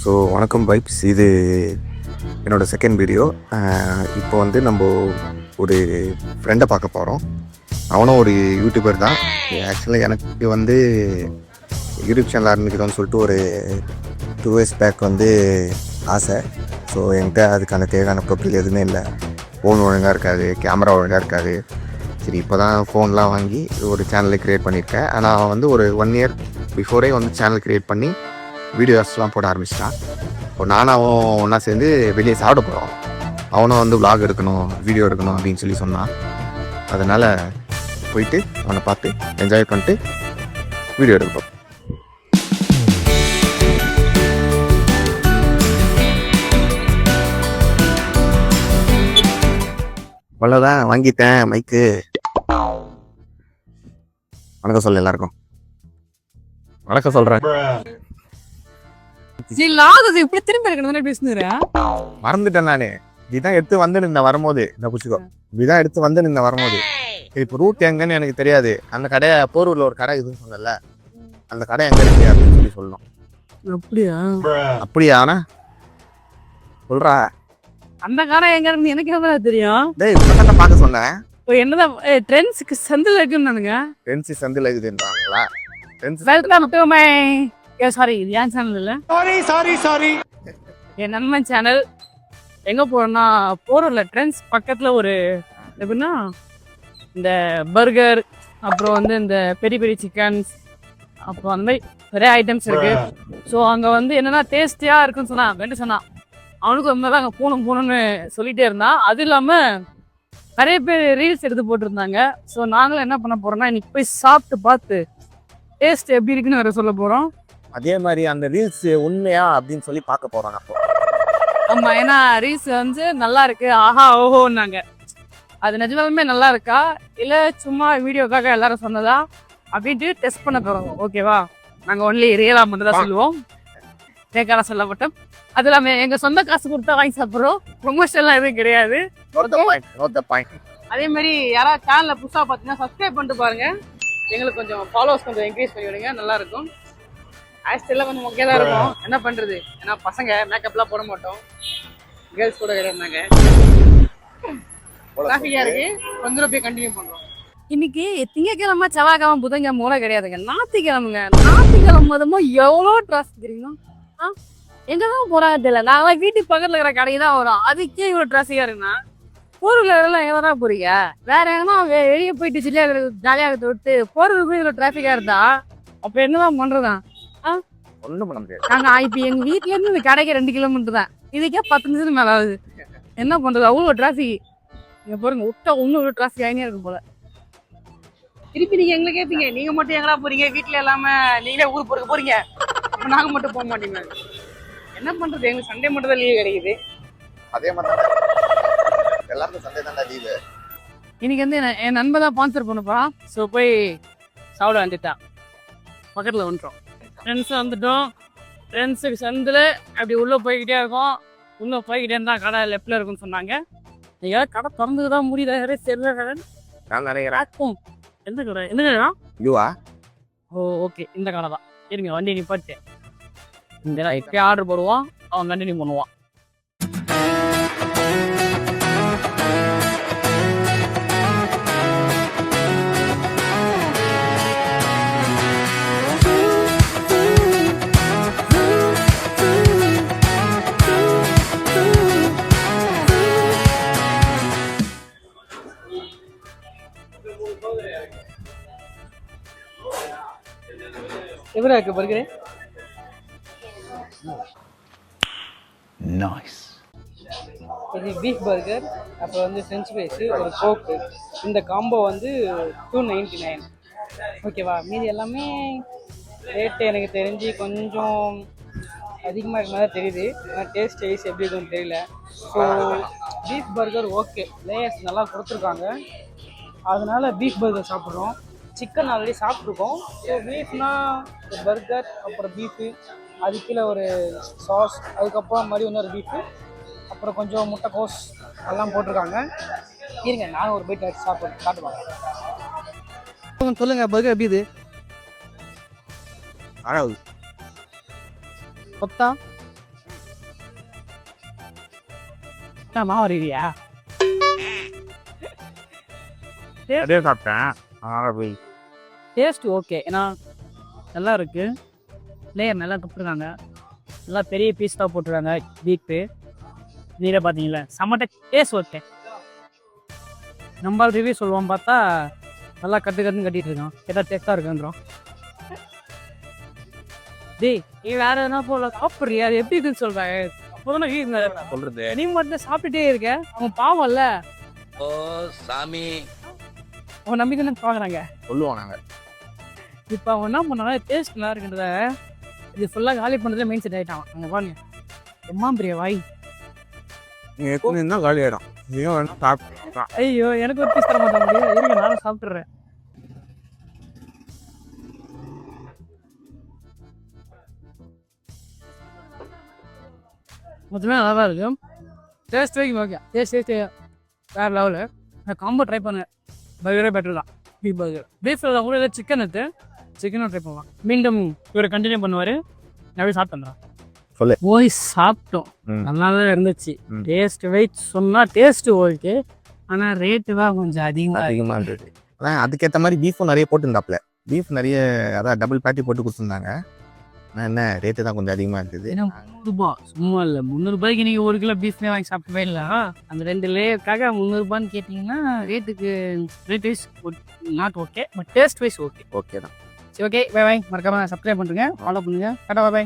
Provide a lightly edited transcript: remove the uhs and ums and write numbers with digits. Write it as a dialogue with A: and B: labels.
A: So வணக்கம் vibes, இது என்னோடய செகண்ட் வீடியோ. இப்போ வந்து நம்ம ஒரு ஃப்ரெண்டை பார்க்க போகிறோம். அவனும் ஒரு யூடியூபர் தான். ஆக்சுவலாக எனக்கு வந்து யூடியூப் சேனல் ஆரம்பிக்கணும்னு சொல்லிட்டு ஒரு 2 years பேக் வந்து ஆசை. ஸோ என்கிட்ட அதுக்கான தேவையான பொருட்கள் எதுவுமே இல்லை. ஃபோன் ஒழுங்காக இருக்காது, கேமரா ஒழுங்காக இருக்காது. சரி, இப்போ தான் ஃபோன்லாம் வாங்கி ஒரு சேனலை க்ரியேட் பண்ணியிருக்கேன். ஆனால் வந்து ஒரு 1 year பிஃபோரே வந்து சேனல் க்ரியேட் பண்ணி வீடியோஸ்லாம் போட ஆரம்பிச்சிட்டான். இப்போ நானும் அவன் ஒன்றா சேர்ந்து வெளியே சாப்பிட போகிறோம். அவனும் வந்து vlog எடுக்கணும், வீடியோ எடுக்கணும் அப்படின்னு சொல்லி சொன்னான். அதனால் போயிட்டு அவனை பார்த்து என்ஜாய் பண்ணிட்டு வீடியோ எடுப்போம். அவ்வளோதான், வாங்கிட்டேன் மைக்கு. வணக்கம் சொல்ல எல்லாருக்கும். வணக்கம் சொல்கிறேன்.
B: இப்படி திரும்ப இருக்கணும் பேசுறேன்.
A: மறந்துட்டேன் நானு. இதுதான் எடுத்து வந்து நின்ன வரும்போது இந்த புச்சுக்கோ, இதுதான் எடுத்து வந்து நின்ன வரும்போது. இப்போ ரூட் எங்கன்னு எனக்கு தெரியாது. அந்த கடையை போரூர்ல ஒரு கடை இதுன்னு சொன்னல, அந்த கடை எங்க இருக்கு அப்படின்னு சொல்லி சொல்லணும். அப்படியா சொல்றா,
B: அந்த கடை எங்க இருக்கு எனக்கு எவ்வளவு தெரியும்.
A: டேய் இப்ப பார்க்க சொன்னேன்.
B: என்னதான் ட்ரெண்ட்ஸ்க்கு சந்தில இருக்குன்னு
A: ட்ரெண்ட்ஸ் சந்தில இருக்குதுன்றாங்களா?
B: வெல்கம் டு மை சாரி என் சேனல் இல்ல, சாரி என் நண்பன் சேனல். எங்க போறோம்னா போறோம்ல ட்ரெண்ட்ஸ் பக்கத்துல ஒரு எப்படின்னா இந்த பர்கர், அப்புறம் வந்து இந்த பெரிய பெரிய சிக்கன்ஸ், அப்புறம் அந்த மாதிரி நிறைய ஐட்டம்ஸ் இருக்கு. ஸோ அங்க வந்து என்னன்னா டேஸ்டியா இருக்குன்னு சொன்னா வேண்டு சொன்னான். அவனுக்கு ரொம்ப தான் அங்கே போகணும்னு சொல்லிட்டே இருந்தான். அது இல்லாம நிறைய பேர் ரீல்ஸ் எடுத்து போட்டிருந்தாங்க. ஸோ நாங்களும் என்ன பண்ண போறோம்னா இன்னைக்கு போய் சாப்பிட்டு பார்த்து டேஸ்ட் எப்படி இருக்குன்னு வேற சொல்ல போறோம்.
A: அதே மாதிரி அந்த ரீல்ஸ் உண்மையா அப்படின்னு சொல்லி பார்க்க போறாங்க அப்போ.
B: ஆமா, ஏன்னா ரீல்ஸ் வந்து நல்லா இருக்கு, ஆஹா ஓஹோன்னாங்க. அது நிஜமாலுமே நல்லா இருக்கா இல்ல சும்மா வீடியோக்காக எல்லாரும் சொன்னதா அப்படின்ட்டு டெஸ்ட் பண்ண போறோம். ஓகேவா? நாங்க ஒன்லி ரியலா மட்டும் தான் சொல்லுவோம், ரேக்கால சொல்ல மாட்டோம். அது இல்லாம எங்க சொந்த காசு கொடுத்தா வாங்கி சாப்பிட்றோம், ப்ரொமோஷன்லாம் எதுவும் கிடையாது. அதே மாதிரி யாராவது சேனல்ல புதுசா பாத்தீங்கன்னா சப்ஸ்கிரைப் பண்ணிட்டு பாருங்க. எங்களுக்கு கொஞ்சம் ஃபாலோவர்ஸ் கொஞ்சம் இன்க்ரீஸ் பண்ணி விடுங்க, நல்லா இருக்கும். ஆக்சுவலாக கொஞ்சம் முக்கியம் தான் இருக்கும், என்ன பண்றது, ஏன்னா பசங்க மேக்கப்லாம் போட மாட்டோம், கேர்ள்ஸ் கூட கிடையாது. டிராஃபிக்கா இருக்கு, கொஞ்சம் போய் கண்டினியூ பண்றோம். இன்னைக்கு திங்கக்கிழமை, செவ்வாய்க்கிழமை, புதன்கிழமை மூல கிடையாதுங்க, ஞாயிற்றுக்கிழமைங்க. ஞாயிற்றுக்கிழமை மொதமோ எவ்வளோ டிராஃபிக் தெரியுமா? எங்கதான் போறாங்க தெரியல. நாங்களாம் வீட்டுக்கு பக்கத்துல இருக்கிற கடை தான் வரும், அதுக்கே இவ்வளவு டிராஃபிக்கா இருக்குன்னா போறதுல எல்லாம் எங்கதான் போறீங்க? வேற எங்கன்னா வெளியே போயிட்டு ஜாலியாக விட்டு போறதுக்கும் இவ்வளவு டிராஃபிக்கா இருந்தா அப்ப என்னதான் பண்றதான்?
A: ஒண்ணும் பண்ண முடியாது.
B: நாங்க இப்ப எங்க வீட்டுல இருந்து இந்த கடைக்கு 2 கிலோமீட்டர் தான், இதுக்கே 10 நிமிஷம் மேல ஆகுது. என்ன பண்றது, அவ்வளவு டிராஃபிக். இங்க பாருங்க, விட்டா இன்னும் டிராஃபிக் ஆகினே இருக்கும் போல. திருப்பி நீங்க எங்களை கேட்பீங்க, நீங்க மட்டும் எங்கடா போறீங்க, வீட்டுல இல்லாம நீங்களே ஊர் போறீங்க, அப்ப நாங்க மட்டும் போக மாட்டீங்க. என்ன பண்றது, எங்களுக்கு சண்டே மட்டும் தான் லீவு கிடைக்குது.
A: அதே மாதிரி எல்லாருக்கும் சண்டே தான் லீவு.
B: இன்னைக்கு வந்து என் நண்பன் தான் ஸ்பான்சர் பண்ணப்பா. ஸோ போய் சாப்பிட வந்துட்டான், பக்கத்தில் வந்துட்டோம். ஃப்ரெண்ட்ஸ் வந்துட்டோம். ஃப்ரெண்ட்ஸுக்கு சந்தில் அப்படி உள்ளே போய்கிட்டே இருக்கோம். உள்ளே போய்கிட்டே இருந்தால் கடை லெஃப்டில் இருக்குன்னு சொன்னாங்க. நீங்கள் கடை திறந்துக்கு தான் முடியல, செல்ல கடை
A: நான் நினைக்கிறேன்.
B: எந்த கடை, எந்த கடை?
A: யூவா?
B: ஓ ஓகே, இந்த கடை தான். இருங்க வண்டி நிப்பாட்டு, இந்த இப்போயே ஆர்டர் போடுவான், அவன் கண்டினியூ பண்ணுவான். எவ்வளோ இருக்கு பர்கரு? நைஸ். இது பீஃப் பர்கர், அப்புறம் வந்து ஃப்ரெஞ்ச் ஃப்ரைஸு, ஒரு கோக்கு. இந்த காம்போ வந்து 299. ஓகேவா? மீதி எல்லாமே ரேட்டு எனக்கு தெரிஞ்சு கொஞ்சம் அதிகமாக இருக்க மாதிரி தெரியுது. ஆனால் டேஸ்ட் வைஸ் எப்படி இருக்குன்னு தெரியல. So beef burger okay, layers நல்லா கொடுத்துருக்காங்க, அதனால பீஃப் பர்கர் சாப்பிட்றோம். சிக்கன் ஆல்ரெடி சாப்பிட்ருக்கோம். ஸோ பீஃப்னா பர்கர், அப்புறம் பீஃபு, அது கீழே ஒரு சாஸ், அதுக்கப்புறம் மாதிரி இன்னொரு பீஃபு, அப்புறம் கொஞ்சம் முட்டைக்கோஸ் எல்லாம் போட்டிருக்காங்க. இருங்க நானும் ஒரு பைட் எடுத்து சாப்பிட்டு காட்டுவாங்க. சொல்லுங்க, பர்கர் எப்படி இது?
A: அழகு
B: கொத்தா மாவு வரையிறியா?
C: அதே சாப்பிட்டேன். அதனால் போய்
B: டேஸ்ட் ஓகே, ஏன்னா நல்லா இருக்கு. லேயர் நல்லா தொப்பிருக்காங்க, நல்லா பெரிய பீஸ் தான் போட்டுருக்காங்க. பீஃபு நீரே பார்த்தீங்களா, செம்மட்ட டேஸ்ட் ஓகே. நம்ம ரிவ்யூ சொல்லுவோம் பார்த்தா நல்லா கட்டுன்னு கட்டிட்டு இருக்கான். கேட்டால் டேஸ்ட்டாக இருக்குன்றோம். டேய் நீ வேற எதனா போல சாப்பிட்றியா? அது எப்படி இருக்குன்னு சொல்கிறேன். அப்போதானே
C: சொல்கிறது.
B: நீ மட்டும் சாப்பிட்டுட்டே இருக்க. அவன் பாவம் இல்லை,
D: ஓ சாமி,
B: அவன் நம்பி தானே பார்க்குறாங்க.
C: சொல்லுவோம் நாங்கள்.
B: இப்போ அவன் என்ன பண்ணானா டேஸ்ட் நல்லா இருக்குன்றத இது ஃபுல்லாக காலி பண்ணுறதுல மெயின் செட் ஆகிட்டான். அங்கே பாருங்க எம்மா பெரிய வாய்.
C: நீங்கள் எத்தனை இருந்தால் காலி ஆகிடும். இதையும் வேணால் சாப்பிட்டு
B: ஐயோ எனக்கு ஒரு பீஸ் தர மாட்டா முடியும். இருங்க நானும் சாப்பிட்றேன். மொத்தமே நல்லா தான் இருக்கும். டேஸ்ட் வைக்கும் ஓகே. டேஸ்ட் வேறு லெவலு. காம்போ ட்ரை பண்ணேன். பர்கரே பெட்டர் தான். Beef burger. பீஃபில் கூட ஏதாவது சிக்கன் எடுத்து சிக்கனும் ட்ரை பண்ணலாம். மீண்டும் இவர் கண்டினியூ பண்ணுவார். நிறைய சாப்பிட்டேன்.
A: சொல்லு.
B: போய் சாப்பிட்டோம்.
A: ம்.
B: நல்லா தான் இருந்துச்சு.
A: ம்.
B: டேஸ்ட் வைட் சொன்னால் டேஸ்ட்டு ஓகே, ஆனால் ரேட்டு தான் கொஞ்சம் அதிகமாக.
A: அதிகமாக இருந்தது. அதான் அதுக்கேற்ற மாதிரி பீஃபும் நிறைய போட்டுருந்தாப்புல. பீஃப் நிறைய அதான் டபுள் பேட்டி போட்டு கொடுத்துருந்தாங்க. ஆனால் என்ன ரேட்டு தான் கொஞ்சம் அதிகமாக இருந்தது.
B: ஏன்னா 300 ரூபா சும்மா இல்லை. 300 ரூபாய்க்கு நீங்கள் 1 கிலோ பீஃப்மே வாங்கி சாப்பிட்டவே இல்லை. அந்த 2 லேயருக்காக 300 ரூபான்னு கேட்டிங்கன்னா ரேட்டுக்கு rate wise not okay, but taste wise okay.
A: Okay தான்.
B: சரி ஓகே, பை பை. மறக்காம சப்ஸ்கிரைப் பண்ணுறேங்க, ஃபாலோ பண்ணுங்கள். Tata by.